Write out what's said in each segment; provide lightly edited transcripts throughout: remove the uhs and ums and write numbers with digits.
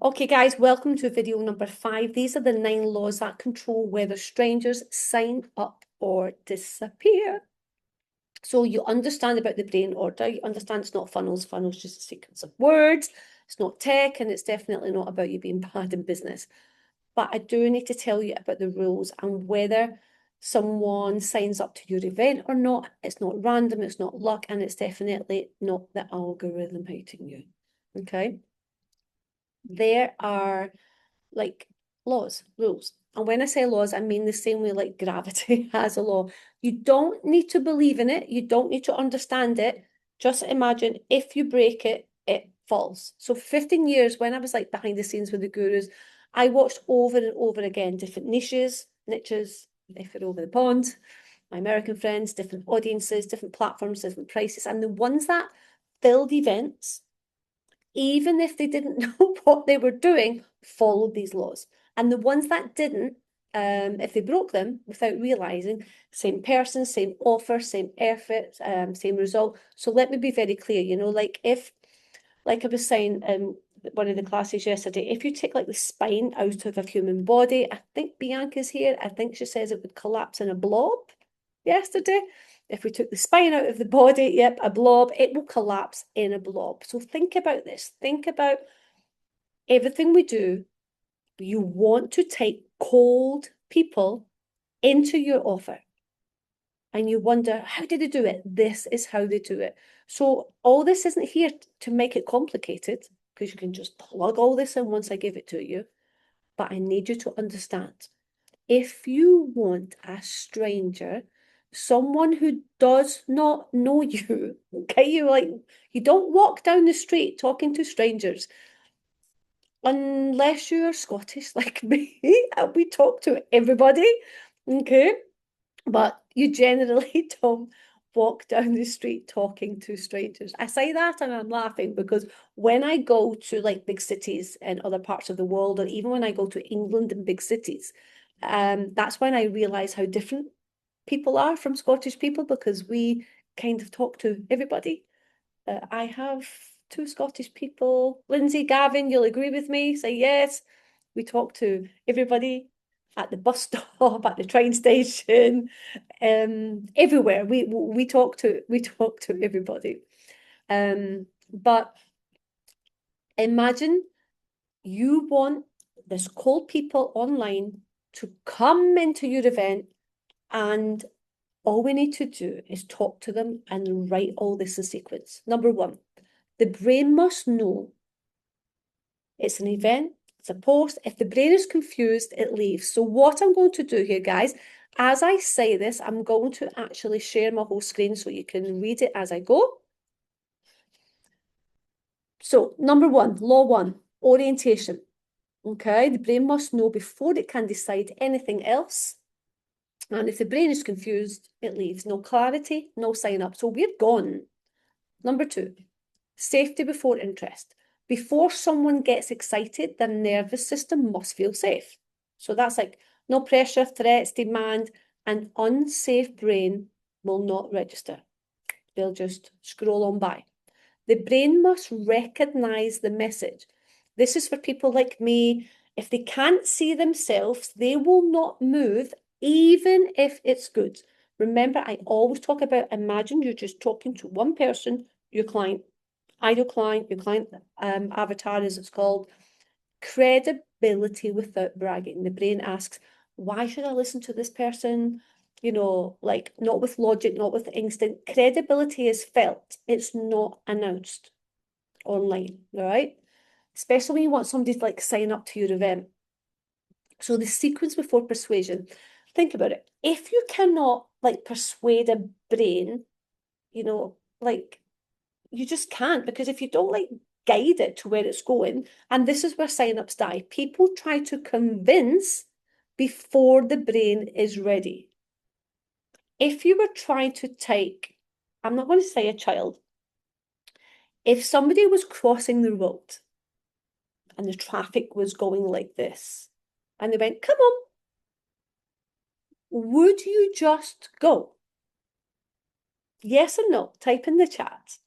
Okay, guys, welcome to video number 5. These are the 9 laws that control whether strangers sign up or disappear. So you understand about the brain order. You understand it's not funnels. Funnels just a sequence of words. It's not tech, and it's definitely not about you being bad in business. But I do need to tell you about the rules and whether someone signs up to your event or not. It's not random, it's not luck, and it's definitely not the algorithm hating you. Okay? There are like laws, rules. And when I say laws, I mean the same way like gravity has a law. You don't need to believe in it. You don't need to understand it. Just imagine if you break it, it falls. So 15 years, when I was like behind the scenes with the gurus, I watched over and over again different niches, if you're over the pond, my American friends, different audiences, different platforms, different prices. And the ones that filled events, even if they didn't know what they were doing, followed these laws. And the ones that didn't, if they broke them without realizing, same person, same offer, same effort, same result. So let me be very clear, like like I was saying in one of the classes yesterday, if you take like the spine out of a human body, I think Bianca's here, I think she says it would collapse in a blob yesterday. If we took the spine out of the body, yep, a blob, it will collapse in a blob. So think about this. Think about everything we do. You want to take cold people into your offer. And you wonder, how did they do it? This is how they do it. So all this isn't here to make it complicated, because you can just plug all this in once I give it to you. But I need you to understand, if you want a stranger, someone who does not know you, okay, you don't walk down the street talking to strangers unless you're Scottish like me, and we talk to everybody, okay? But you generally don't walk down the street talking to strangers. I say that and I'm laughing because when I go to like big cities in other parts of the world, or even when I go to England and big cities, that's when I realize how different people are from Scottish people, because we kind of talk to everybody. I have two Scottish people. Lindsay, Gavin, you'll agree with me. Say yes. We talk to everybody at the bus stop, at the train station, everywhere. We talk to everybody. But imagine you want this cold people online to come into your event, and all we need to do is talk to them and write all this in sequence. Number one, the brain must know it's an event, it's a post. If the brain is confused, it leaves. So what I'm going to do here, guys, as I say this, I'm going to actually share my whole screen so you can read it as I go. So number one, law one, orientation. Okay, the brain must know before it can decide anything else. And if the brain is confused, it leaves. No clarity, no sign up. So we're gone. Number two, safety before interest. Before someone gets excited, their nervous system must feel safe. So that's like no pressure, threats, demand. An unsafe brain will not register. They'll just scroll on by. The brain must recognize the message. This is for people like me. If they can't see themselves, they will not move, even if it's good. Remember, I always talk about, imagine you're just talking to one person, your client, ideal client, your client avatar, as it's called. Credibility without bragging. The brain asks, why should I listen to this person? Like not with logic, not with instinct. Credibility is felt. It's not announced online, all right? Especially when you want somebody to like sign up to your event. So the sequence before persuasion, think about it. If you cannot like persuade a brain, like you just can't, because if you don't like guide it to where it's going, and this is where sign-ups die. People try to convince before the brain is ready. If you were trying to take, I'm not going to say a child, if somebody was crossing the road and the traffic was going like this, and they went, come on, would you just go? Yes or no? Type in the chat.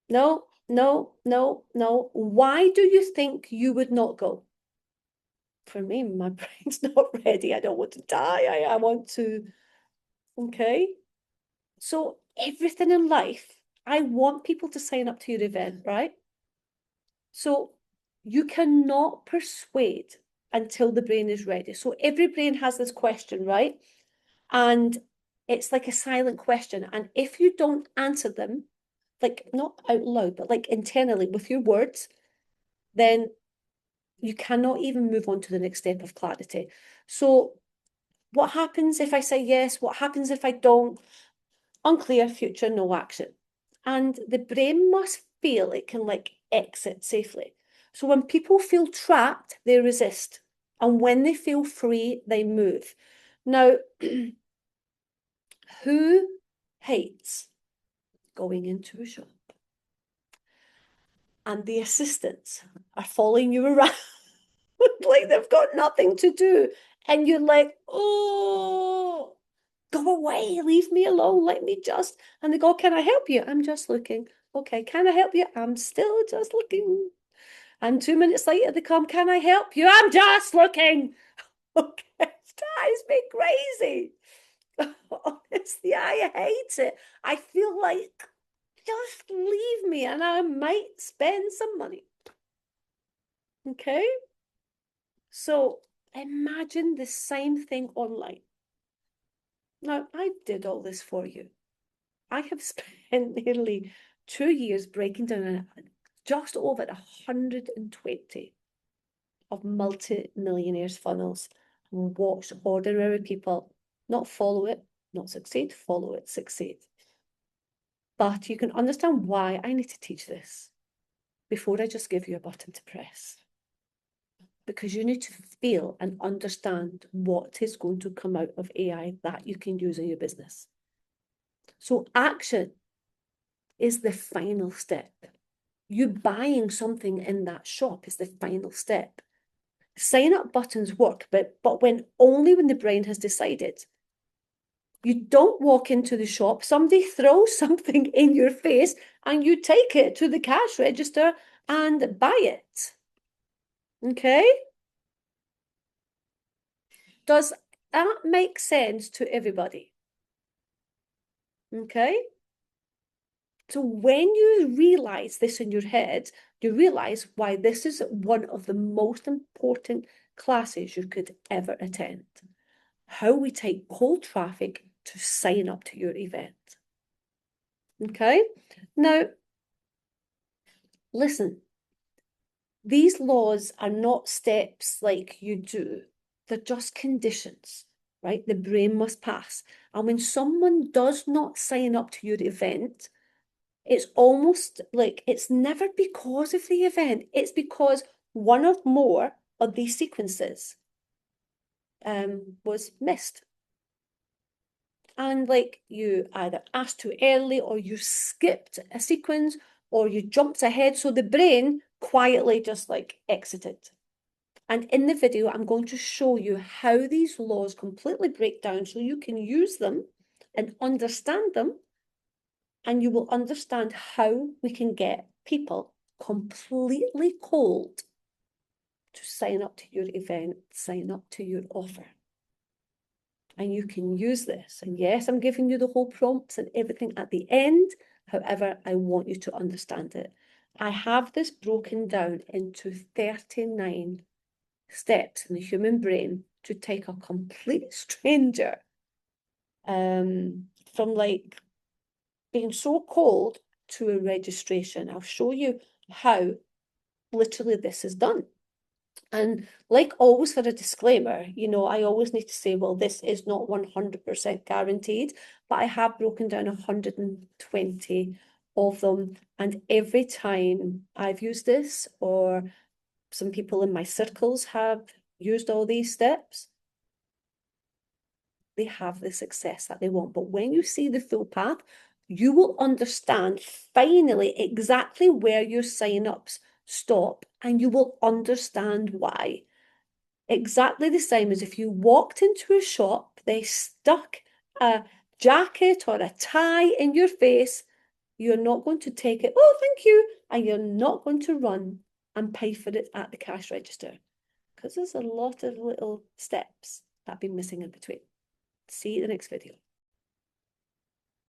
No? no, no, no. Why do you think you would not go? For me, my brain's not ready. I don't want to die. I want to, okay? So everything in life, I want people to sign up to your event, right? So you cannot persuade until the brain is ready. So every brain has this question, right? And it's like a silent question. And if you don't answer them, like not out loud, but like internally with your words, then you cannot even move on to the next step of clarity. So what happens if I say yes? What happens if I don't? Unclear, future, no action. And the brain must feel it can like exit safely. So when people feel trapped, they resist. And when they feel free, they move. Now, who hates going into a shop and the assistants are following you around like they've got nothing to do? And you're like, oh, go away, leave me alone, let me just. And they go, can I help you? I'm just looking. Okay, can I help you? I'm still just looking. And 2 minutes later, they come, can I help you? I'm just looking. Okay, it drives me crazy. Honestly, I hate it. I feel like just leave me and I might spend some money. Okay? So imagine the same thing online. Now, I did all this for you. I have spent nearly 2 years breaking down just over 120 of multi-millionaires funnels and watched ordinary people not follow it, not succeed, follow it, succeed. But you can understand why I need to teach this before I just give you a button to press. Because you need to feel and understand what is going to come out of AI that you can use in your business. So action is the final step. You buying something in that shop is the final step. Sign up buttons work, but when only when the brain has decided. You don't walk into the shop, somebody throws something in your face and you take it to the cash register and buy it. Okay? Does that make sense to everybody? Okay? So when you realize this in your head, you realize why this is one of the most important classes you could ever attend. How we take cold traffic to sign up to your event. Okay? Now, listen, these laws are not steps like you do. They're just conditions, right? The brain must pass. And when someone does not sign up to your event, it's almost like it's never because of the event. It's because one or more of these sequences was missed. And like you either asked too early or you skipped a sequence or you jumped ahead. So the brain quietly just like exited. And in the video, I'm going to show you how these laws completely break down so you can use them and understand them. And you will understand how we can get people completely cold to sign up to your event, sign up to your offer. And you can use this. And yes, I'm giving you the whole prompts and everything at the end. However, I want you to understand it. I have this broken down into 39 steps in the human brain to take a complete stranger from like being so cold to a registration. I'll show you how literally this is done. And like always for a disclaimer, you know, I always need to say, well, this is not 100% guaranteed, but I have broken down 120 of them. And every time I've used this, or some people in my circles have used all these steps, they have the success that they want. But when you see the full path, you will understand finally exactly where your sign-ups stop, and you will understand why. Exactly the same as if you walked into a shop, they stuck a jacket or a tie in your face, You're not going to take it, oh, thank you, and you're not going to run and pay for it at the cash register, because there's a lot of little steps that have been missing in between. See you in the next video.